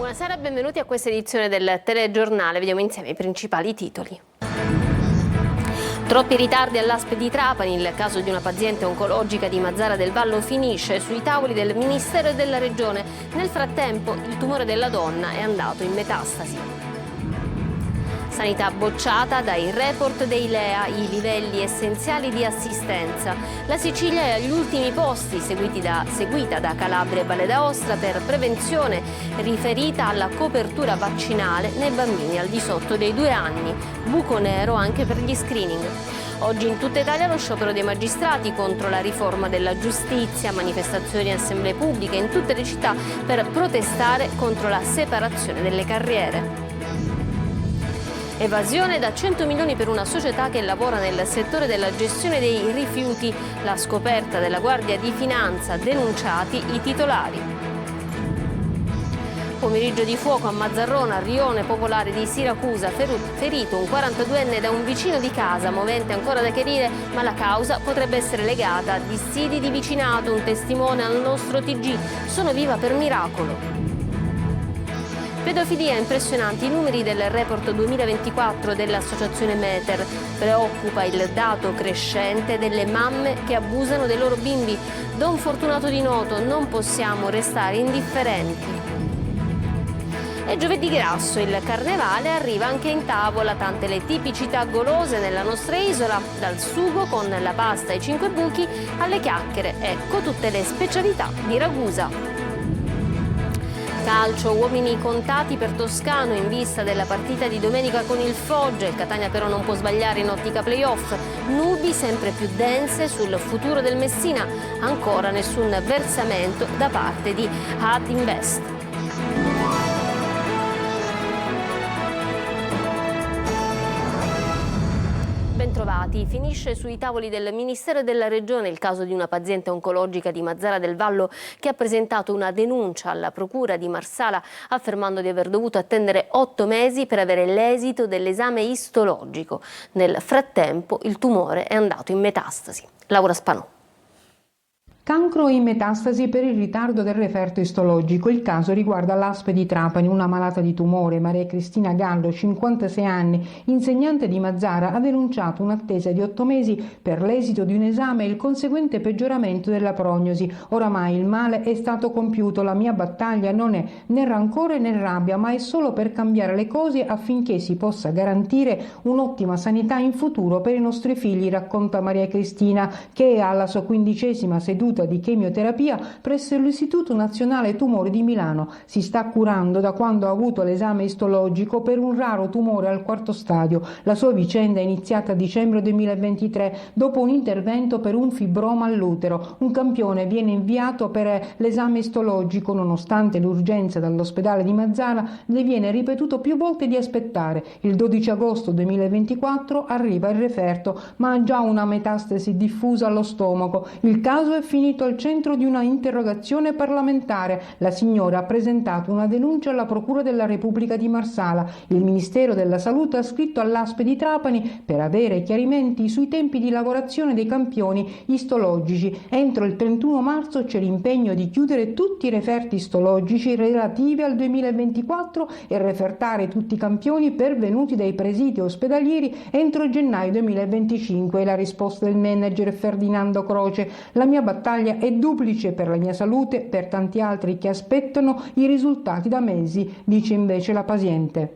Buonasera e benvenuti a questa edizione del telegiornale. Vediamo insieme i principali titoli. Troppi ritardi all'ASP di Trapani. Il caso di una paziente oncologica di Mazara del Vallo finisce sui tavoli del Ministero e della Regione. Nel frattempo il tumore della donna è andato in metastasi. Sanità bocciata dai report dei LEA, i livelli essenziali di assistenza. La Sicilia è agli ultimi posti, seguita da Calabria e Valle d'Aosta per prevenzione riferita alla copertura vaccinale nei bambini al di sotto dei 2 anni. Buco nero anche per gli screening. Oggi in tutta Italia lo sciopero dei magistrati contro la riforma della giustizia, manifestazioni e assemblee pubbliche in tutte le città per protestare contro la separazione delle carriere. Evasione da 100 milioni per una società che lavora nel settore della gestione dei rifiuti. La scoperta della Guardia di Finanza, denunciati i titolari. Pomeriggio di fuoco a Mazzarrona, rione popolare di Siracusa, ferito un 42enne da un vicino di casa, movente ancora da chiarire, ma la causa potrebbe essere legata a dissidi di vicinato. Un testimone al nostro TG: sono viva per miracolo. Pedofilia, impressionanti i numeri del report 2024 dell'associazione Meter. Preoccupa il dato crescente delle mamme che abusano dei loro bimbi. Don Fortunato di Noto: non possiamo restare indifferenti. È giovedì grasso, il carnevale arriva anche in tavola, tante le tipicità golose nella nostra isola, dal sugo con la pasta ai 5 buchi alle chiacchiere, ecco tutte le specialità di Ragusa. Calcio, uomini contati per Toscano in vista della partita di domenica con il Foggia. Il Catania però non può sbagliare in ottica playoff. Nubi sempre più dense sul futuro del Messina. Ancora nessun versamento da parte di Ad Invest. Bentrovati. Finisce sui tavoli del Ministero e della Regione il caso di una paziente oncologica di Mazara del Vallo che ha presentato una denuncia alla Procura di Marsala affermando di aver dovuto attendere 8 mesi per avere l'esito dell'esame istologico. Nel frattempo il tumore è andato in metastasi. Laura Spanò. Cancro in metastasi per il ritardo del referto istologico. Il caso riguarda l'ASP di Trapani. Una malata di tumore, Maria Cristina Gallo, 56 anni, insegnante di Mazara, ha denunciato un'attesa di 8 mesi per l'esito di un esame e il conseguente peggioramento della prognosi. Oramai il male è stato compiuto. La mia battaglia non è né rancore né rabbia, ma è solo per cambiare le cose affinché si possa garantire un'ottima sanità in futuro per i nostri figli, racconta Maria Cristina, che è alla sua 15ª seduta di chemioterapia presso l'Istituto Nazionale Tumori di Milano. Si sta curando da quando ha avuto l'esame istologico per un raro tumore al 4º stadio. La sua vicenda è iniziata a dicembre 2023 dopo un intervento per un fibroma all'utero. Un campione viene inviato per l'esame istologico. Nonostante l'urgenza dall'ospedale di Mazara, le viene ripetuto più volte di aspettare. Il 12 agosto 2024 arriva il referto, ma ha già una metastasi diffusa allo stomaco. Il caso è finito al centro di una interrogazione parlamentare. La signora ha presentato una denuncia alla Procura della Repubblica di Marsala. Il Ministero della Salute ha scritto all'ASP di Trapani per avere chiarimenti sui tempi di lavorazione dei campioni istologici. Entro il 31 marzo c'è l'impegno di chiudere tutti i referti istologici relativi al 2024 e refertare tutti i campioni pervenuti dai presidi ospedalieri entro gennaio 2025. È la risposta del manager Ferdinando Croce. La mia battaglia è duplice: per la mia salute, per tanti altri che aspettano i risultati da mesi, dice invece la paziente.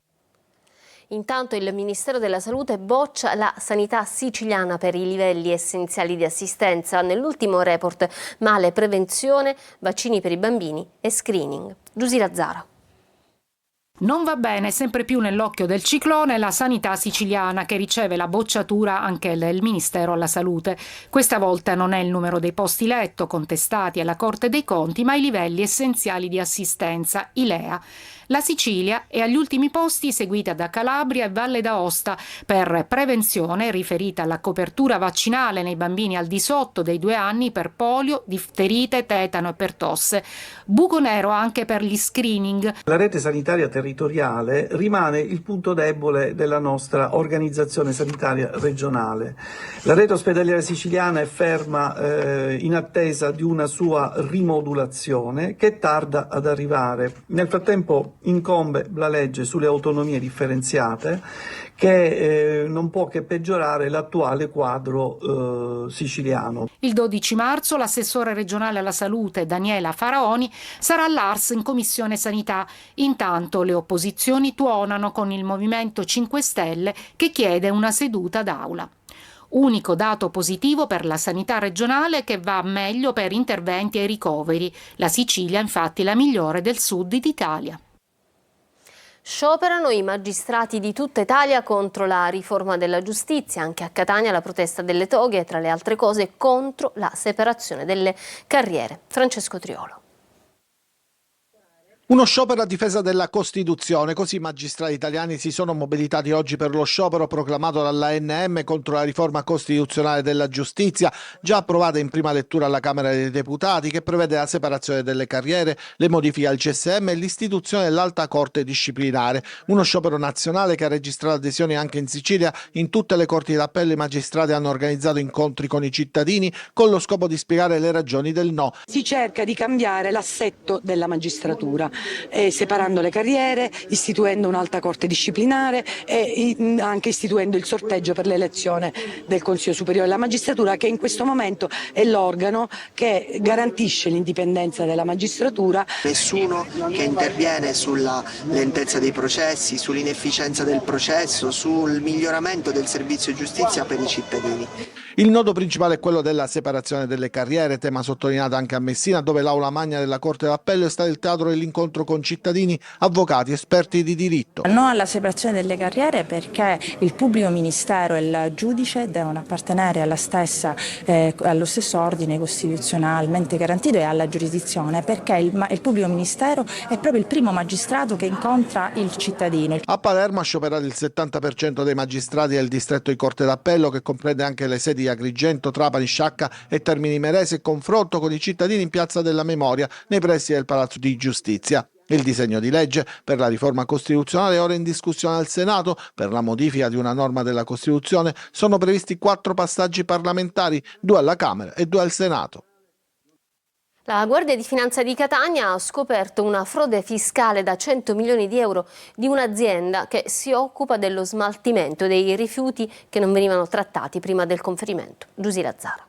Intanto il Ministero della Salute boccia la sanità siciliana per i livelli essenziali di assistenza. Nell'ultimo report male prevenzione, vaccini per i bambini e screening. Giusy Lazzara. Non va bene, sempre più nell'occhio del ciclone, la sanità siciliana, che riceve la bocciatura anche del Ministero alla Salute. Questa volta non è il numero dei posti letto contestati alla Corte dei Conti, ma i livelli essenziali di assistenza, i LEA. La Sicilia è agli ultimi posti, seguita da Calabria e Valle d'Aosta per prevenzione riferita alla copertura vaccinale nei bambini al di sotto dei 2 anni per polio, difterite, tetano e per tosse. Buco nero anche per gli screening. La rete sanitaria territoriale rimane il punto debole della nostra organizzazione sanitaria regionale. La rete ospedaliera siciliana è ferma in attesa di una sua rimodulazione che tarda ad arrivare. Nel frattempo incombe la legge sulle autonomie differenziate che non può che peggiorare l'attuale quadro siciliano. Il 12 marzo l'assessore regionale alla salute Daniela Faraoni sarà all'Ars in Commissione Sanità. Intanto le opposizioni tuonano con il Movimento 5 Stelle che chiede una seduta d'aula. Unico dato positivo per la sanità regionale che va meglio per interventi e ricoveri. La Sicilia infatti è la migliore del sud d'Italia. Scioperano i magistrati di tutta Italia contro la riforma della giustizia. Anche a Catania la protesta delle toghe, tra le altre cose, contro la separazione delle carriere. Francesco Triolo. Uno sciopero a difesa della Costituzione, così i magistrati italiani si sono mobilitati oggi per lo sciopero proclamato dall'ANM contro la riforma costituzionale della giustizia, già approvata in prima lettura alla Camera dei Deputati, che prevede la separazione delle carriere, le modifiche al CSM e l'istituzione dell'Alta Corte Disciplinare. Uno sciopero nazionale che ha registrato adesioni anche in Sicilia. In tutte le corti d'appello i magistrati hanno organizzato incontri con i cittadini con lo scopo di spiegare le ragioni del no. Si cerca di cambiare l'assetto della magistratura, separando le carriere, istituendo un'alta corte disciplinare e anche istituendo il sorteggio per l'elezione del Consiglio Superiore della Magistratura, che in questo momento è l'organo che garantisce l'indipendenza della magistratura. Nessuno che interviene sulla lentezza dei processi, sull'inefficienza del processo, sul miglioramento del servizio giustizia per i cittadini. Il nodo principale è quello della separazione delle carriere, tema sottolineato anche a Messina, dove l'aula magna della Corte d'Appello è stata il teatro dell'incontro con cittadini, avvocati, esperti di diritto. No alla separazione delle carriere perché il pubblico ministero e il giudice devono appartenere allo stesso ordine costituzionalmente garantito e alla giurisdizione, perché il pubblico ministero è proprio il primo magistrato che incontra il cittadino. A Palermo ha scioperato il 70% dei magistrati del distretto di Corte d'Appello, che comprende anche le sedi di Agrigento, Trapani, Sciacca e Termini Imerese, confronto con i cittadini in Piazza della Memoria nei pressi del Palazzo di Giustizia. Il disegno di legge per la riforma costituzionale è ora in discussione al Senato. Per la modifica di una norma della Costituzione sono previsti 4 passaggi parlamentari, 2 alla Camera e 2 al Senato. La Guardia di Finanza di Catania ha scoperto una frode fiscale da 100 milioni di euro di un'azienda che si occupa dello smaltimento dei rifiuti che non venivano trattati prima del conferimento. Giusy Lazzara.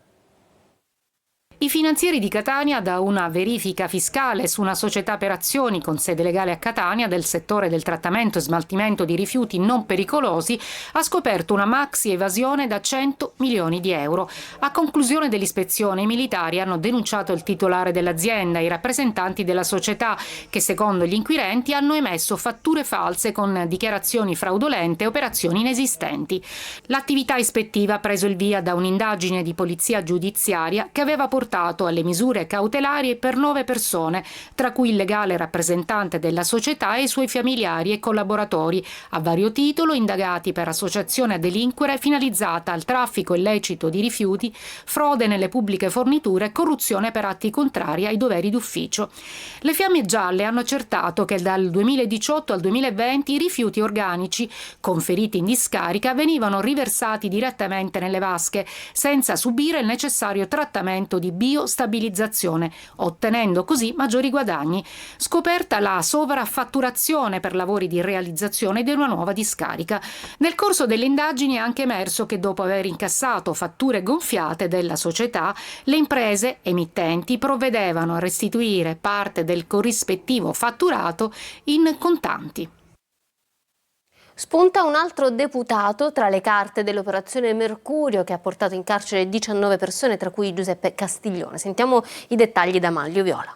I finanzieri di Catania, da una verifica fiscale su una società per azioni con sede legale a Catania del settore del trattamento e smaltimento di rifiuti non pericolosi, ha scoperto una maxi evasione da 100 milioni di euro. A conclusione dell'ispezione i militari hanno denunciato il titolare dell'azienda e i rappresentanti della società che, secondo gli inquirenti, hanno emesso fatture false con dichiarazioni fraudolente e operazioni inesistenti. L'attività ispettiva ha preso il via da un'indagine di polizia giudiziaria che aveva portato alle misure cautelari per 9 persone, tra cui il legale rappresentante della società e i suoi familiari e collaboratori, a vario titolo indagati per associazione a delinquere finalizzata al traffico illecito di rifiuti, frode nelle pubbliche forniture e corruzione per atti contrari ai doveri d'ufficio. Le Fiamme Gialle hanno accertato che dal 2018 al 2020 i rifiuti organici conferiti in discarica venivano riversati direttamente nelle vasche senza subire il necessario trattamento di biostabilizzazione, ottenendo così maggiori guadagni. Scoperta la sovraffatturazione per lavori di realizzazione di una nuova discarica. Nel corso delle indagini è anche emerso che dopo aver incassato fatture gonfiate della società, le imprese emittenti provvedevano a restituire parte del corrispettivo fatturato in contanti. Spunta un altro deputato tra le carte dell'operazione Mercurio che ha portato in carcere 19 persone, tra cui Giuseppe Castiglione. Sentiamo i dettagli da Manlio Viola.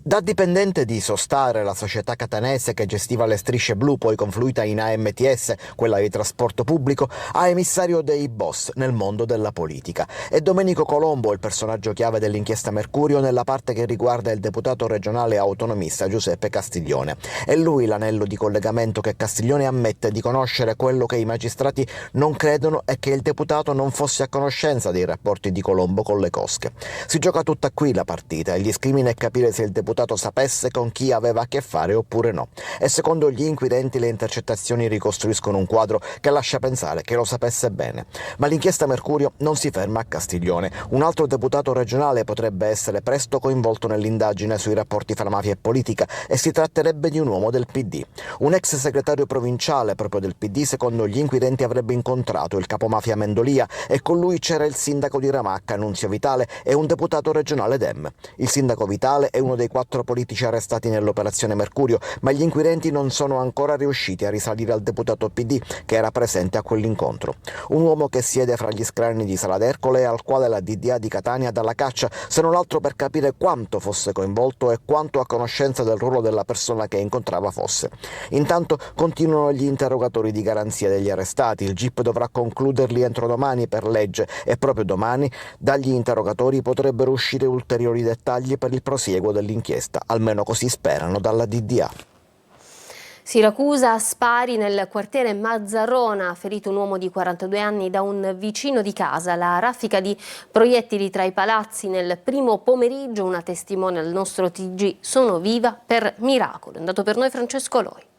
Da dipendente di Sostare, la società catanese che gestiva le strisce blu, poi confluita in AMTS, quella di trasporto pubblico, a emissario dei boss nel mondo della politica. E Domenico Colombo, il personaggio chiave dell'inchiesta Mercurio nella parte che riguarda il deputato regionale autonomista Giuseppe Castiglione. È lui l'anello di collegamento che Castiglione ammette di conoscere. Quello che i magistrati non credono è che il deputato non fosse a conoscenza dei rapporti di Colombo con le cosche. Si gioca tutta qui la partita e il discrimine è capire se il deputato deputato sapesse con chi aveva a che fare oppure no. E secondo gli inquirenti le intercettazioni ricostruiscono un quadro che lascia pensare che lo sapesse bene. Ma l'inchiesta Mercurio non si ferma a Castiglione. Un altro deputato regionale potrebbe essere presto coinvolto nell'indagine sui rapporti fra mafia e politica e si tratterebbe di un uomo del PD. Un ex segretario provinciale proprio del PD, secondo gli inquirenti, avrebbe incontrato il capomafia Mendolia e con lui c'era il sindaco di Ramacca, Nunzio Vitale, e un deputato regionale Dem. Il sindaco Vitale è uno dei 4 politici arrestati nell'operazione Mercurio, ma gli inquirenti non sono ancora riusciti a risalire al deputato PD che era presente a quell'incontro. Un uomo che siede fra gli scranni di Sala d'Ercole e al quale la DDA di Catania dà la caccia, se non altro per capire quanto fosse coinvolto e quanto a conoscenza del ruolo della persona che incontrava fosse. Intanto continuano gli interrogatori di garanzia degli arrestati. Il GIP dovrà concluderli entro domani per legge e proprio domani dagli interrogatori potrebbero uscire ulteriori dettagli per il prosieguo dell'inchiesta, almeno così sperano dalla DDA. Siracusa, spari nel quartiere Mazzarrona, ferito un uomo di 42 anni da un vicino di casa. La raffica di proiettili tra i palazzi nel primo pomeriggio, una testimone al nostro TG Sono Viva per miracolo. È andato per noi Francesco Loi.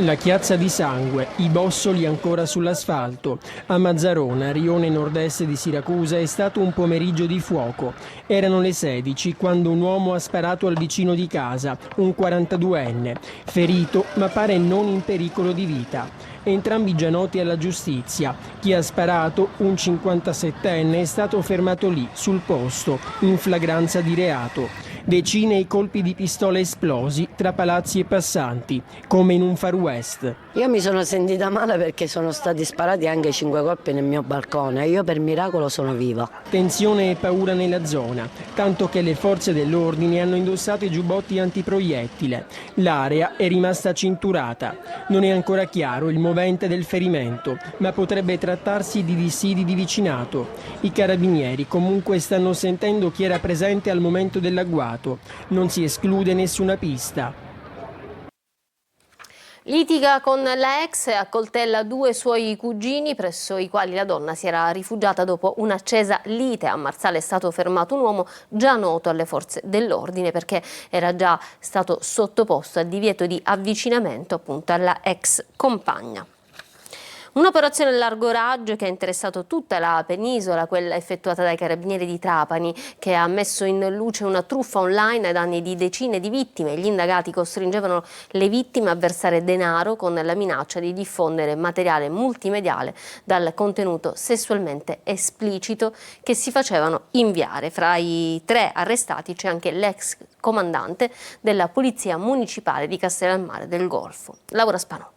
La chiazza di sangue, i bossoli ancora sull'asfalto. A Mazzarona, rione nord-est di Siracusa, è stato un pomeriggio di fuoco. Erano le 16 quando un uomo ha sparato al vicino di casa, un 42enne, ferito ma pare non in pericolo di vita. Entrambi già noti alla giustizia. Chi ha sparato, un 57enne, è stato fermato lì, sul posto, in flagranza di reato. Decine i colpi di pistola esplosi tra palazzi e passanti, come in un Far West. Io mi sono sentita male perché sono stati sparati anche 5 colpi nel mio balcone e io per miracolo sono viva. Tensione e paura nella zona, tanto che le forze dell'ordine hanno indossato i giubbotti antiproiettile. L'area è rimasta cinturata. Non è ancora chiaro il movente del ferimento, ma potrebbe trattarsi di dissidi di vicinato. I carabinieri comunque stanno sentendo chi era presente al momento dell'agguato. Non si esclude nessuna pista. Litiga con la ex e accoltella 2 suoi cugini presso i quali la donna si era rifugiata dopo un'accesa lite. A Marsala è stato fermato un uomo già noto alle forze dell'ordine perché era già stato sottoposto a divieto di avvicinamento appunto alla ex compagna. Un'operazione a largo raggio che ha interessato tutta la penisola, quella effettuata dai carabinieri di Trapani, che ha messo in luce una truffa online ai danni di decine di vittime. Gli indagati costringevano le vittime a versare denaro con la minaccia di diffondere materiale multimediale dal contenuto sessualmente esplicito che si facevano inviare. Fra i 3 arrestati c'è anche l'ex comandante della Polizia Municipale di Castellammare del Golfo, Laura Spanò.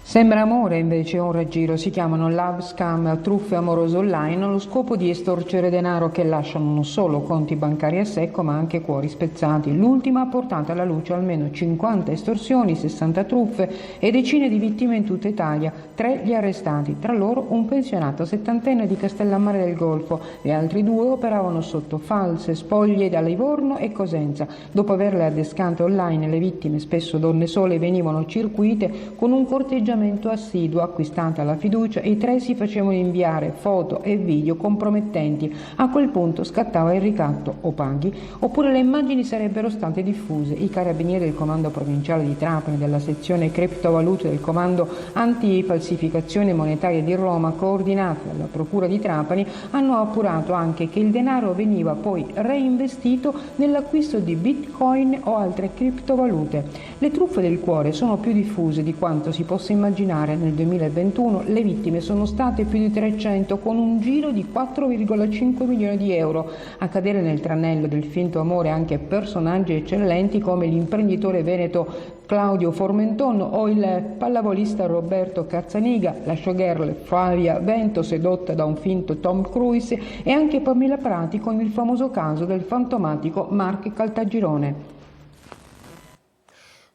Sembra amore, invece ora a giro si chiamano love scam, truffe amorose online allo scopo di estorcere denaro che lasciano non solo conti bancari a secco ma anche cuori spezzati. L'ultima ha portato alla luce almeno 50 estorsioni, 60 truffe e decine di vittime in tutta Italia. 3 gli arrestati, tra loro un pensionato settantenne di Castellammare del Golfo. Gli altri 2 operavano sotto false spoglie da Livorno e Cosenza. Dopo averle adescate online, le vittime, spesso donne sole, venivano circuite con un corteggiamento assiduo. Acquistata la fiducia, i 3 si facevano inviare foto e video compromettenti. A quel punto scattava il ricatto: o paghi oppure le immagini sarebbero state diffuse. I carabinieri del comando provinciale di Trapani, della sezione criptovalute del comando antifalsificazione monetaria di Roma, coordinati dalla procura di Trapani, hanno appurato anche che il denaro veniva poi reinvestito nell'acquisto di bitcoin o altre criptovalute. Le truffe del cuore sono più diffuse di quanto si possa immaginare. Nel 2021 le vittime sono state più di 300, con un giro di 4,5 milioni di euro. A cadere nel tranello del finto amore anche personaggi eccellenti come l'imprenditore veneto Claudio Formenton o il pallavolista Roberto Cazzaniga, la showgirl Flavia Vento sedotta da un finto Tom Cruise e anche Pamela Prati con il famoso caso del fantomatico Mark Caltagirone.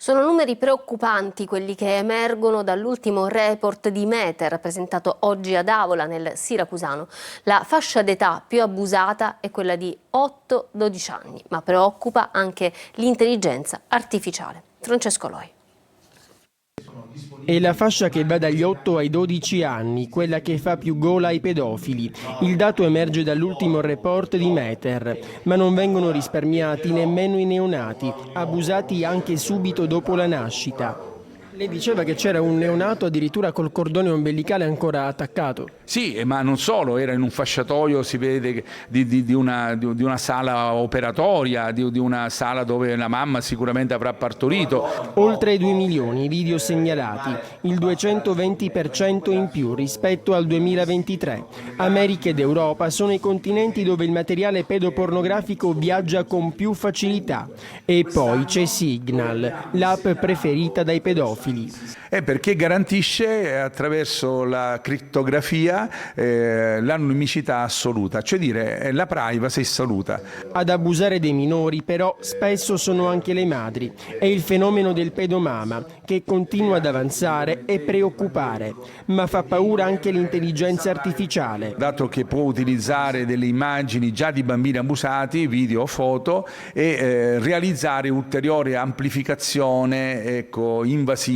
Sono numeri preoccupanti quelli che emergono dall'ultimo report di Mete rappresentato oggi ad Avola nel Siracusano. La fascia d'età più abusata è quella di 8-12 anni, ma preoccupa anche l'intelligenza artificiale. Francesco Loi. È la fascia che va dagli 8 ai 12 anni, quella che fa più gola ai pedofili. Il dato emerge dall'ultimo report di Meter, ma non vengono risparmiati nemmeno i neonati, abusati anche subito dopo la nascita. Lei diceva che c'era un neonato addirittura col cordone ombelicale ancora attaccato. Sì, ma non solo, era in un fasciatoio, si vede, di una sala operatoria, di una sala dove la mamma sicuramente avrà partorito. Oltre 2 milioni i video segnalati, il 220% in più rispetto al 2023. America ed Europa sono i continenti dove il materiale pedopornografico viaggia con più facilità. E poi c'è Signal, l'app preferita dai pedofili. Perché garantisce attraverso la crittografia l'anonimicità assoluta, cioè dire la privacy assoluta. Ad abusare dei minori però spesso sono anche le madri. È il fenomeno del pedomama che continua ad avanzare e preoccupare, ma fa paura anche l'intelligenza artificiale. Dato che può utilizzare delle immagini già di bambini abusati, video o foto, e realizzare ulteriore amplificazione invasiva.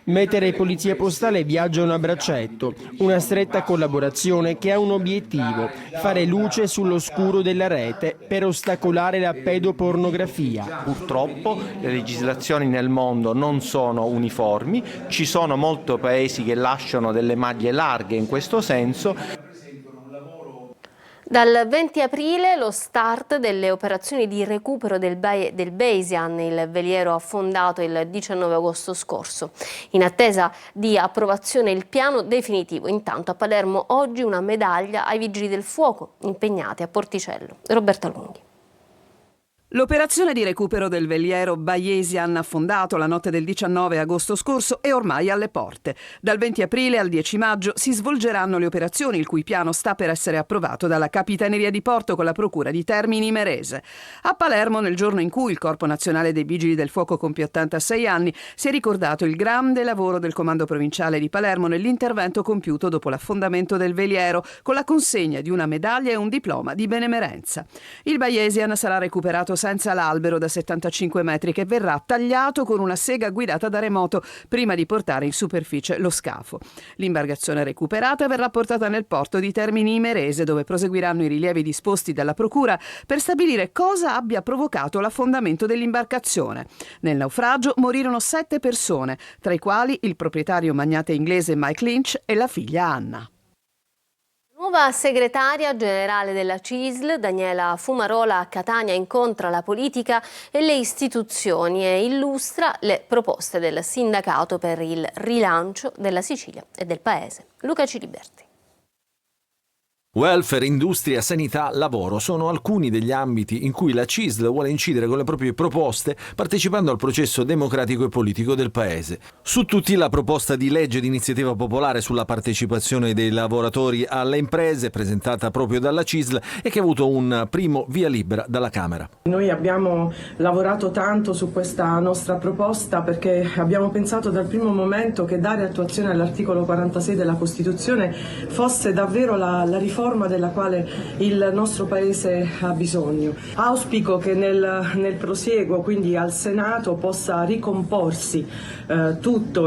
Meter e Polizia Postale viaggiano a braccetto, una stretta collaborazione che ha un obiettivo: fare luce sull'oscuro della rete per ostacolare la pedopornografia. Purtroppo le legislazioni nel mondo non sono uniformi, ci sono molti paesi che lasciano delle maglie larghe in questo senso. Dal 20 aprile lo start delle operazioni di recupero del Bayesian, il veliero affondato il 19 agosto scorso. In attesa di approvazione il piano definitivo. Intanto a Palermo oggi una medaglia ai Vigili del Fuoco impegnati a Porticello. Roberta Lunghi. L'operazione di recupero del veliero Bayesian affondato la notte del 19 agosto scorso è ormai alle porte. Dal 20 aprile al 10 maggio si svolgeranno le operazioni, il cui piano sta per essere approvato dalla Capitaneria di Porto con la Procura di Termini Imerese. A Palermo, nel giorno in cui il Corpo Nazionale dei Vigili del Fuoco compie 86 anni, si è ricordato il grande lavoro del Comando Provinciale di Palermo nell'intervento compiuto dopo l'affondamento del veliero, con la consegna di una medaglia e un diploma di benemerenza. Il Bayesian sarà recuperato senza l'albero da 75 metri che verrà tagliato con una sega guidata da remoto prima di portare in superficie lo scafo. L'imbarcazione recuperata verrà portata nel porto di Termini Imerese, dove proseguiranno i rilievi disposti dalla Procura per stabilire cosa abbia provocato l'affondamento dell'imbarcazione. Nel naufragio morirono 7 persone, tra i quali il proprietario magnate inglese Mike Lynch e la figlia Anna. Nuova segretaria generale della CISL, Daniela Fumarola, a Catania incontra la politica e le istituzioni e illustra le proposte del sindacato per il rilancio della Sicilia e del Paese. Luca Ciliberti. Welfare, industria, sanità, lavoro sono alcuni degli ambiti in cui la CISL vuole incidere con le proprie proposte, partecipando al processo democratico e politico del Paese. Su tutti la proposta di legge di iniziativa popolare sulla partecipazione dei lavoratori alle imprese, presentata proprio dalla CISL e che ha avuto un primo via libera dalla Camera. Noi abbiamo lavorato tanto su questa nostra proposta perché abbiamo pensato dal primo momento che dare attuazione all'articolo 46 della Costituzione fosse davvero la riforma della quale il nostro Paese ha bisogno. Auspico che nel prosieguo, quindi al Senato, possa ricomporsi tutti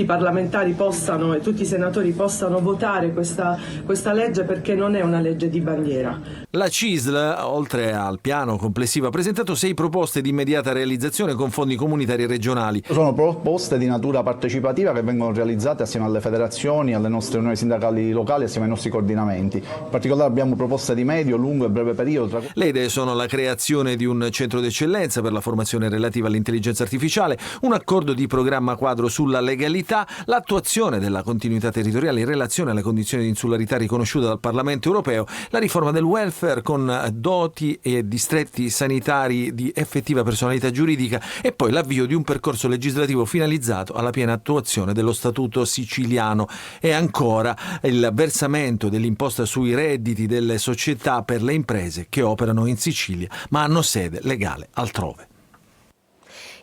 i parlamentari possano e tutti i senatori possano votare questa legge, perché non è una legge di bandiera. La CISL, oltre al piano complessivo, ha presentato 6 proposte di immediata realizzazione con fondi comunitari e regionali. Sono proposte di natura partecipativa che vengono realizzate assieme alle federazioni, alle nostre unioni sindacali locali, assieme ai nostri coordinamenti. In particolare abbiamo proposte di medio, lungo e breve periodo. Le idee sono la creazione di un centro d'eccellenza per la formazione relativa all'intelligenza artificiale, un accordo di programma quadro sulla legalità, l'attuazione della continuità territoriale in relazione alle condizioni di insularità riconosciute dal Parlamento europeo, la riforma del welfare con doti e distretti sanitari di effettiva personalità giuridica e poi l'avvio di un percorso legislativo finalizzato alla piena attuazione dello Statuto siciliano e ancora il versamento dell'imposta sui redditi delle società per le imprese che operano in Sicilia ma hanno sede legale altrove.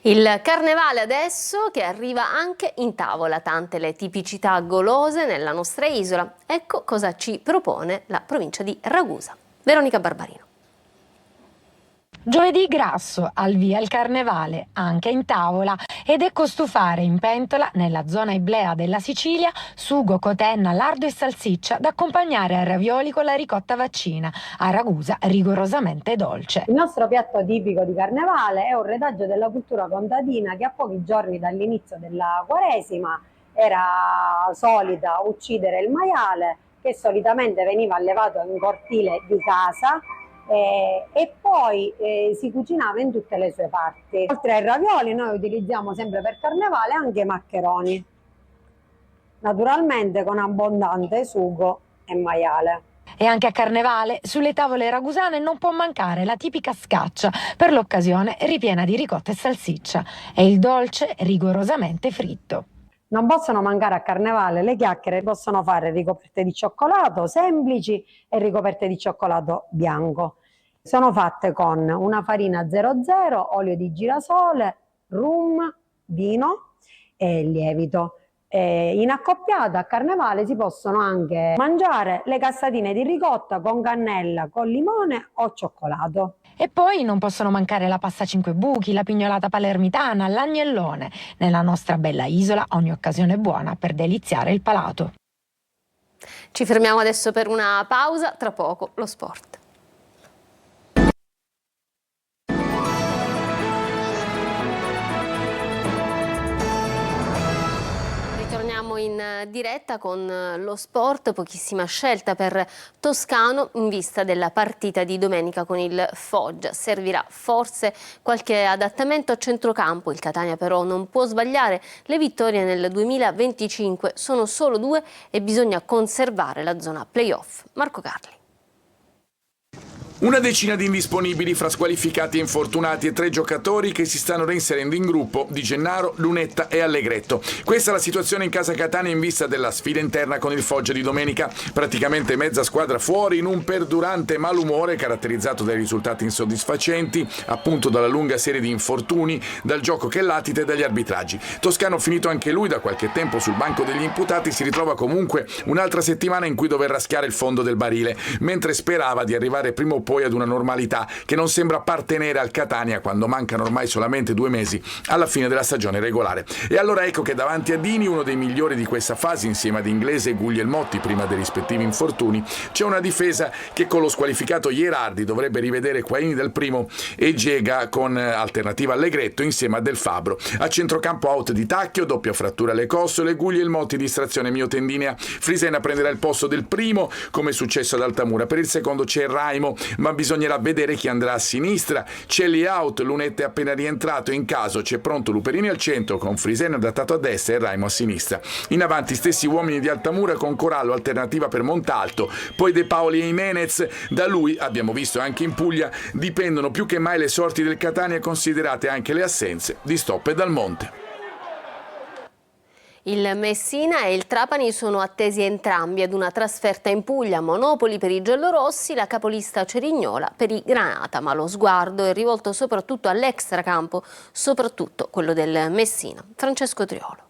Il carnevale adesso che arriva anche in tavola, tante le tipicità golose nella nostra isola. Ecco cosa ci propone la provincia di Ragusa. Veronica Barbarino. Giovedì grasso, al via il carnevale, anche in tavola, ed ecco stufare in pentola, nella zona iblea della Sicilia, sugo, cotenna, lardo e salsiccia da accompagnare ai ravioli con la ricotta vaccina, a Ragusa rigorosamente dolce. Il nostro piatto tipico di carnevale è un retaggio della cultura contadina che a pochi giorni dall'inizio della Quaresima era solita uccidere il maiale, che solitamente veniva allevato in cortile di casa, e poi si cucinava in tutte le sue parti. Oltre ai ravioli noi utilizziamo sempre per carnevale anche i maccheroni, naturalmente con abbondante sugo e maiale. E anche a carnevale sulle tavole ragusane non può mancare la tipica scaccia, per l'occasione ripiena di ricotta e salsiccia, e il dolce rigorosamente fritto. Non possono mancare a carnevale le chiacchiere, possono fare ricoperte di cioccolato semplici e ricoperte di cioccolato bianco. Sono fatte con una farina 00, olio di girasole, rum, vino e lievito. In accoppiata a carnevale si possono anche mangiare le cassatine di ricotta con cannella, con limone o cioccolato. E poi non possono mancare la pasta a 5 buchi, la pignolata palermitana, l'agnellone. Nella nostra bella isola ogni occasione è buona per deliziare il palato. Ci fermiamo adesso per una pausa, tra poco lo sport. Torniamo in diretta con lo sport, pochissima scelta per Toscano in vista della partita di domenica con il Foggia. Servirà forse qualche adattamento a centrocampo, il Catania però non può sbagliare, le vittorie nel 2025 sono solo 2 e bisogna conservare la zona play-off. Marco Carli. Una decina di indisponibili fra squalificati e infortunati e 3 giocatori che si stanno reinserendo in gruppo di Gennaro, Lunetta e Allegretto. Questa è la situazione in casa Catania in vista della sfida interna con il Foggia di domenica. Praticamente mezza squadra fuori in un perdurante malumore caratterizzato dai risultati insoddisfacenti, appunto dalla lunga serie di infortuni, dal gioco che latita e dagli arbitraggi. Toscano, finito anche lui da qualche tempo sul banco degli imputati, si ritrova comunque un'altra settimana in cui dover raschiare il fondo del barile, mentre sperava di arrivare prima o poi ad una normalità che non sembra appartenere al Catania quando mancano ormai solamente 2 mesi alla fine della stagione regolare. E allora ecco che davanti a Dini, uno dei migliori di questa fase insieme ad Inglese e Guglielmotti prima dei rispettivi infortuni, c'è una difesa che con lo squalificato Ierardi dovrebbe rivedere Quaini del primo e Gega con alternativa Allegretto insieme a Del Fabbro. A centrocampo out di Tacchio, doppia frattura alle costole, Guglielmotti distrazione miotendinea, Frisena prenderà il posto del primo come è successo ad Altamura. Per il secondo c'è Raimo, ma bisognerà vedere chi andrà a sinistra. Celli out, Lunetta è appena rientrato, in caso c'è pronto Luperini al centro con Frisena adattato a destra e Raimo a sinistra. In avanti stessi uomini di Altamura con Corallo alternativa per Montalto, poi De Paoli e Jimenez. Da lui, abbiamo visto anche in Puglia, dipendono più che mai le sorti del Catania, considerate anche le assenze di Stoppe e Dal Monte. Il Messina e il Trapani sono attesi entrambi ad una trasferta in Puglia, Monopoli per i giallorossi, la capolista Cerignola per i Granata, ma lo sguardo è rivolto soprattutto all'extracampo, soprattutto quello del Messina. Francesco Triolo.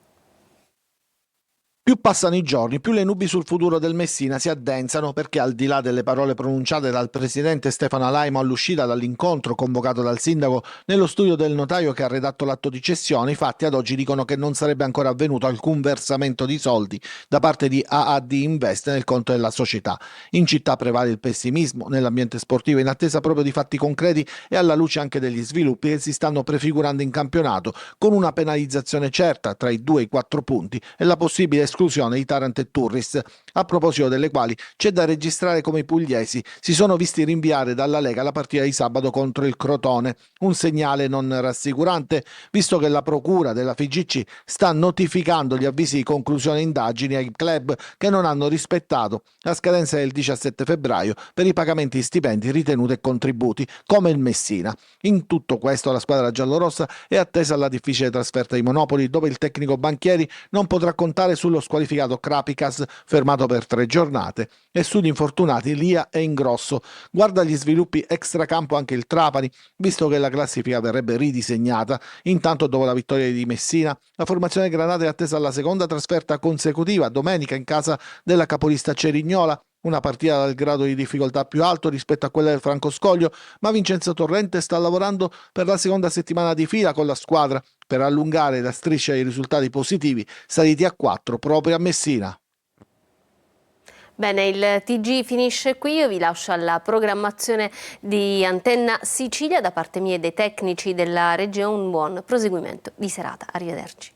Più passano i giorni, più le nubi sul futuro del Messina si addensano, perché al di là delle parole pronunciate dal presidente Stefano Alaimo all'uscita dall'incontro convocato dal sindaco nello studio del notaio che ha redatto l'atto di cessione, i fatti ad oggi dicono che non sarebbe ancora avvenuto alcun versamento di soldi da parte di AAD Invest nel conto della società. In città prevale il pessimismo nell'ambiente sportivo in attesa proprio di fatti concreti e alla luce anche degli sviluppi che si stanno prefigurando in campionato, con una penalizzazione certa tra i 2 e i 4 punti e la possibile esclusione di Taranto e Turris, a proposito delle quali c'è da registrare come i pugliesi si sono visti rinviare dalla Lega la partita di sabato contro il Crotone, un segnale non rassicurante visto che la procura della FIGC sta notificando gli avvisi di conclusione indagini ai club che non hanno rispettato la scadenza del 17 febbraio per i pagamenti di stipendi, ritenuti e contributi, come il Messina. In tutto questo la squadra giallorossa è attesa alla difficile trasferta di Monopoli, dove il tecnico Banchieri non potrà contare sullo squalificato Krapikas, fermato per 3 giornate, e sugli infortunati Lia e Ingrosso. Guarda gli sviluppi extracampo anche il Trapani, visto che la classifica verrebbe ridisegnata. Intanto, dopo la vittoria di Messina, la formazione granata è attesa alla seconda trasferta consecutiva domenica in casa della capolista Cerignola, una partita dal grado di difficoltà più alto rispetto a quella del Francoscoglio, ma Vincenzo Torrente sta lavorando per la seconda settimana di fila con la squadra per allungare la striscia di risultati positivi saliti a 4 proprio a Messina. Bene, il TG finisce qui, io vi lascio alla programmazione di Antenna Sicilia. Da parte mia e dei tecnici della regia un buon proseguimento di serata. Arrivederci.